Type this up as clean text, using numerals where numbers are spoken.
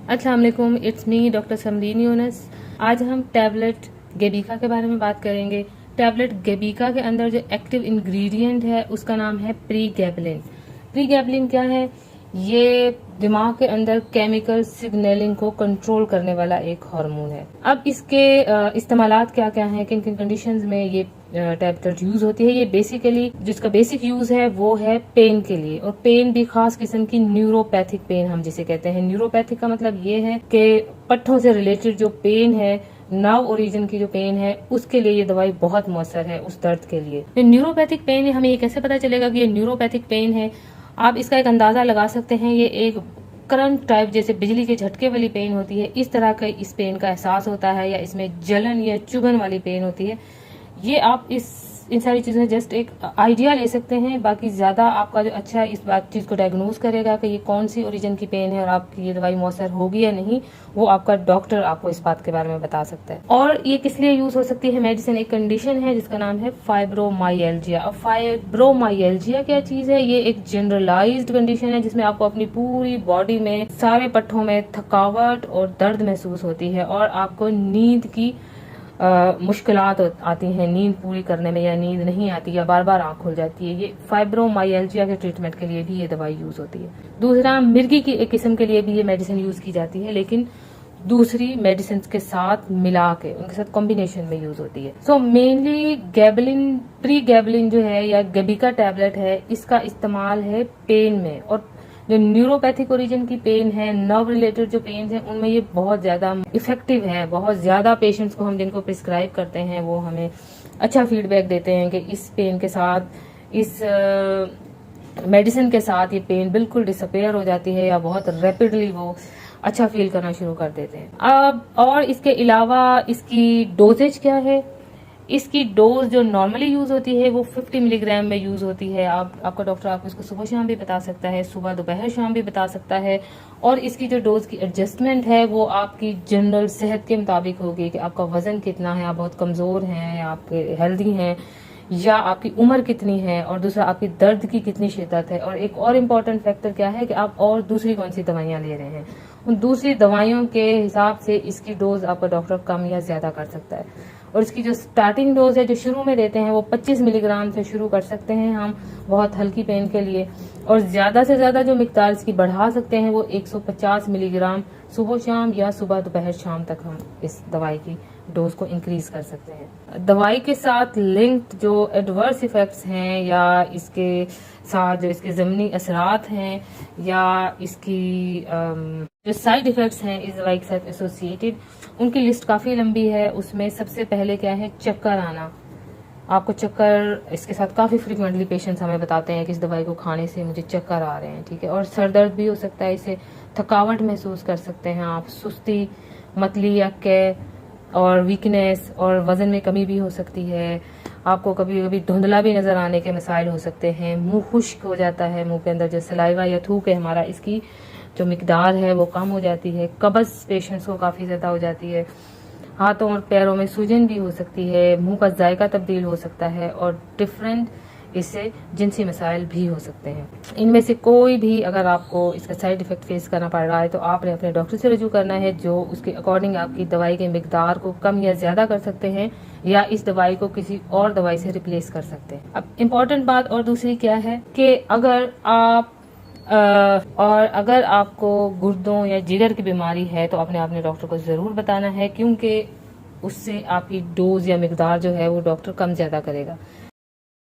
अस्सलाम वालेकुम, it's me doctor Samreen Younus. आज हम टैबलेट गेबिका के बारे में बात करेंगे। टैबलेट गेबिका के अंदर जो एक्टिव इंग्रेडिएंट है उसका नाम है प्रीगैबलिन। प्रीगैबलिन क्या है? ये दिमाग के अंदर केमिकल सिग्नलिंग को कंट्रोल करने वाला एक हार्मोन है। अब इसके इस्तेमालात क्या क्या हैं, किन किन कंडीशंस में ये टैबलेट यूज होती है। ये बेसिकली जिसका बेसिक यूज है वो है पेन के लिए, और पेन भी खास किस्म की न्यूरोपैथिक पेन हम जिसे कहते हैं। न्यूरोपैथिक का मतलब ये है कि पट्ठों से रिलेटेड जो पेन है, नर्व ओरिजिन की जो पेन है, उसके लिए ये दवाई बहुत मौसर है उस दर्द के लिए। तो न्यूरोपैथिक पेन है, हमें ये कैसे पता चलेगा कि ये न्यूरोपैथिक पेन है? आप इसका एक अंदाजा लगा सकते हैं। ये एक करंट टाइप, जैसे बिजली के झटके वाली पेन होती है, इस तरह का इस पेन का एहसास होता है, या इसमें जलन या चुभन वाली पेन होती है। ये आप इन सारी चीजें जस्ट एक आइडिया ले सकते हैं। बाकी ज्यादा आपका जो अच्छा इस बात चीज को डायग्नोज करेगा कि ये कौन सी ओरिजिन की पेन है और आपकी ये दवाई मौसर होगी या नहीं, वो आपका डॉक्टर आपको इस बात के बारे में बता सकता है। और ये किस लिए यूज हो सकती है मेडिसिन? एक कंडीशन है जिसका नाम है फाइब्रोमाइल्जिया। अब फाइब्रोमाइल्जिया क्या चीज है? ये एक जनरलाइज्ड कंडीशन है जिसमें आपको अपनी पूरी बॉडी में सारे पट्टों में थकावट और दर्द महसूस होती है, और आपको नींद की मुश्किलात आती हैं नींद पूरी करने में, या नींद नहीं आती, या बार बार आंख खुल जाती है। ये फाइब्रोमाइल्जिया के ट्रीटमेंट के लिए भी ये दवाई यूज होती है। दूसरा, मिर्गी की एक किस्म के लिए भी ये मेडिसिन यूज की जाती है, लेकिन दूसरी मेडिसिन के साथ मिला के, उनके साथ कॉम्बिनेशन में यूज होती है। सो मेनली गैबलिन, प्री गैबलिन जो है या गेबिका टैबलेट है, इसका इस्तेमाल है पेन में। और जो न्यूरोपैथिक ओरिजिन की पेन है, नर्व रिलेटेड जो पेन है, उनमें ये बहुत ज्यादा इफेक्टिव है। बहुत ज्यादा पेशेंट्स को हम जिनको प्रिस्क्राइब करते हैं वो हमें अच्छा फीडबैक देते हैं कि इस पेन के साथ, इस मेडिसिन के साथ ये पेन बिल्कुल डिसअपेयर हो जाती है, या बहुत रैपिडली वो अच्छा फील करना शुरू कर देते हैं। अब और इसके अलावा इसकी डोजेज क्या है? इसकी डोज जो नॉर्मली यूज होती है वो 50 मिलीग्राम में यूज होती है। आपका डॉक्टर आपको इसको सुबह शाम भी बता सकता है, सुबह दोपहर शाम भी बता सकता है। और इसकी जो डोज की एडजस्टमेंट है वो आपकी जनरल सेहत के मुताबिक होगी कि आपका वजन कितना है, आप बहुत कमजोर हैं या आप हेल्दी हैं, या आपकी उम्र कितनी है, और दूसरा आपकी दर्द की कितनी शिद्दत है। और एक और इम्पोर्टेंट फैक्टर क्या है कि आप और दूसरी कौन सी दवाइयां ले रहे हैं। उन दूसरी दवाइयों के हिसाब से इसकी डोज आपका डॉक्टर कम या ज्यादा कर सकता है। और इसकी जो स्टार्टिंग डोज है जो शुरू में देते हैं वो 25 मिलीग्राम से शुरू कर सकते हैं हम, बहुत हल्की पेन के लिए। और ज्यादा से ज्यादा जो मिकदार इसकी बढ़ा सकते हैं वो 150 मिलीग्राम सुबह शाम, या सुबह दोपहर शाम तक हम इस दवाई की डोज को इंक्रीज कर सकते हैं। दवाई के साथ लिंक्ड जो एडवर्स इफेक्ट्स हैं, या इसके साथ जो इसके ज़मनी असरात हैं, या इसकी जो साइड इफेक्ट्स हैं इस दवाई के साथ एसोसिएटेड, उनकी लिस्ट काफ़ी लंबी है। उसमें सबसे पहले क्या है? चक्कर आना। आपको चक्कर, इसके साथ काफ़ी फ्रिक्वेंटली पेशेंट्स हमें बताते हैं कि इस दवाई को खाने से मुझे चक्कर आ रहे हैं, ठीक है। और सर दर्द भी हो सकता है, इससे थकावट महसूस कर सकते हैं आप, सुस्ती, मतली या कै, और वीकनेस, और वजन में कमी भी हो सकती है। आपको कभी कभी धुंधला भी नजर आने के मसाइल हो सकते हैं। मुंह खुश्क हो जाता है, मुंह के अंदर जो सलाइवा या थूक है हमारा, इसकी जो मिकदार है वो कम हो जाती है। कब्ज पेशेंट्स को काफ़ी ज़्यादा हो जाती है। हाथों और पैरों में सूजन भी हो सकती है, मुंह का जायका तब्दील हो सकता है, और डिफरेंट इससे जिनसी मसाइल भी हो सकते हैं। इनमें से कोई भी अगर आपको इसका साइड इफेक्ट फेस करना पड़ रहा है तो आपने अपने डॉक्टर से रजू करना है, जो उसके अकॉर्डिंग आपकी दवाई के मिकदार को कम या ज़्यादा कर सकते हैं, या इस दवाई को किसी और दवाई से रिप्लेस कर सकते हैं। अब इम्पोर्टेंट बात और दूसरी क्या है कि अगर आपको गुर्दों या जिगर की बीमारी है तो अपने डॉक्टर को ज़रूर बताना है, क्योंकि उससे आपकी डोज या मिकदार जो है वो डॉक्टर कम ज़्यादा करेगा।